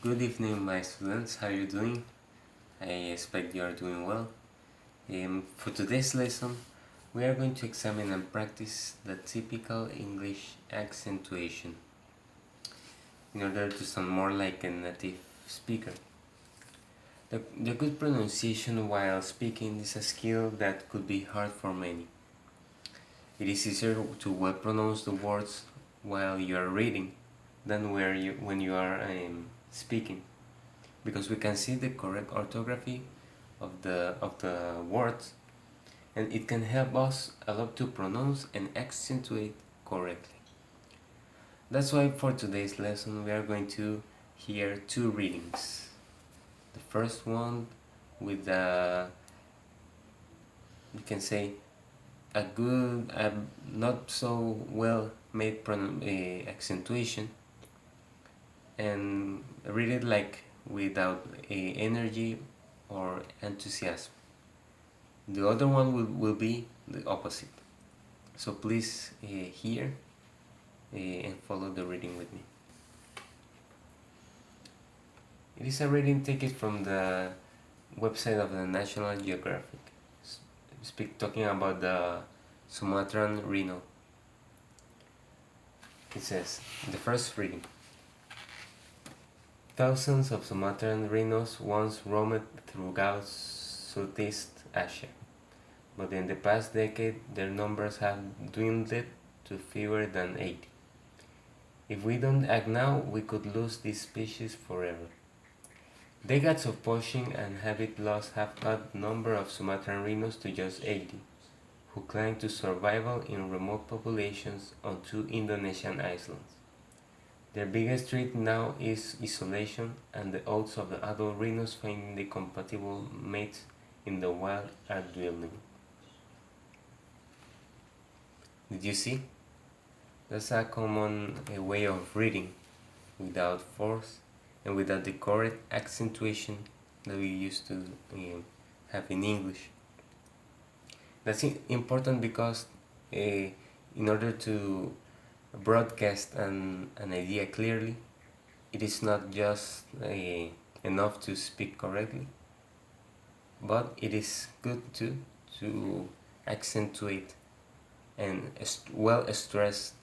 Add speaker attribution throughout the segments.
Speaker 1: Good evening, my students. How are you doing? I expect you are doing well. For today's lesson, we are going to examine and practice the typical English accentuation in order to sound more like a native speaker. The good pronunciation while speaking is a skill that could be hard for many. It is easier to well pronounce the words while you are reading than when you are speaking, because we can see the correct orthography of the words, and it can help us a lot to pronounce and accentuate correctly. That's why for today's lesson we are going to hear two readings. The first one with you can say a good, not so well made accentuation, and read it like without energy or enthusiasm. The other one will be the opposite. So please hear and follow the reading with me. It is a reading taken from the website of the National Geographic, talking about the Sumatran rhino. It says, the first reading. Thousands of Sumatran rhinos once roamed throughout Southeast Asia, but in the past decade their numbers have dwindled to fewer than 80. If we don't act now, we could lose this species forever. Decades of poaching and habit loss have cut the number of Sumatran rhinos to just 80, who cling to survival in remote populations on two Indonesian islands. Their biggest threat now is isolation, and the odds of the adult rhinos finding the compatible mates in the wild are dwindling. Did you see? That's a common way of reading, without force and without the correct accentuation that we used to have in English. That's important because in order to broadcast an idea clearly, it is not just enough to speak correctly, but it is good to accentuate and well stress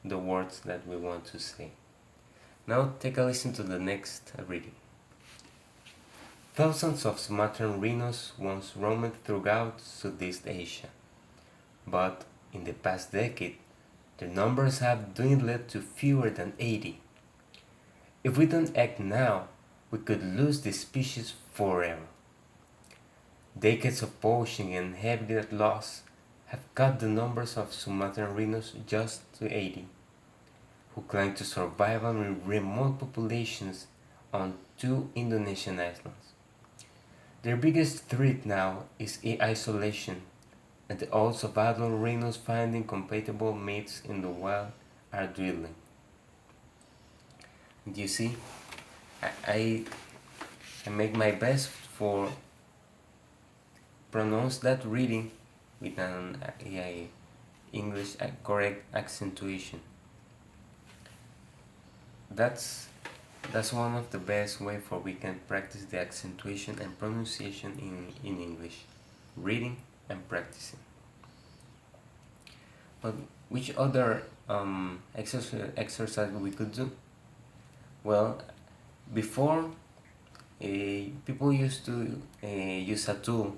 Speaker 1: the words that we want to say. Now take a listen to the next reading. Thousands of Sumatran rhinos once roamed throughout Southeast Asia, but in the past decade their numbers have dwindled to fewer than 80. If we don't act now, we could lose this species forever. Decades of poaching and habitat loss have cut the numbers of Sumatran rhinos just to 80, who cling to survival in remote populations on two Indonesian islands. Their biggest threat now is isolation, and the odds of adult rhinos finding compatible mates in the wild are dwindling. Do you see? I make my best for pronounce that reading with an English correct accentuation. That's one of the best way for we can practice the accentuation and pronunciation in English, reading and practicing. But which other exercise we could do? Well, before people used to use a tool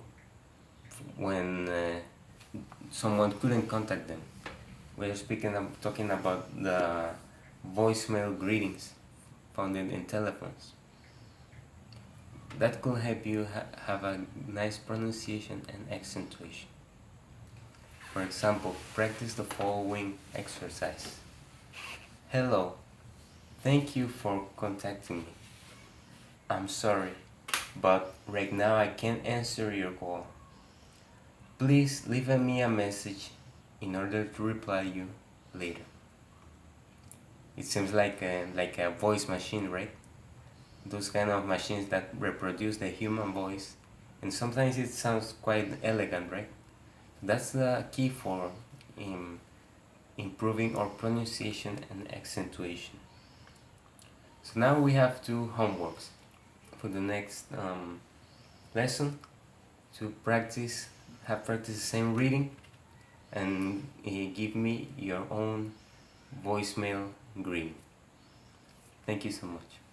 Speaker 1: when someone couldn't contact them. We're talking about the voicemail greetings found in telephones. That could help you have a nice pronunciation and accentuation. For example, practice the following exercise. Hello, thank you for contacting me. I'm sorry, but right now I can't answer your call. Please leave me a message in order to reply you later. It seems like a voice machine, right? Those kind of machines that reproduce the human voice, and sometimes it sounds quite elegant, right? That's the key for improving our pronunciation and accentuation. So now we have two homeworks for the next lesson to practice, have practiced the same reading, and give me your own voicemail greeting. Thank you so much.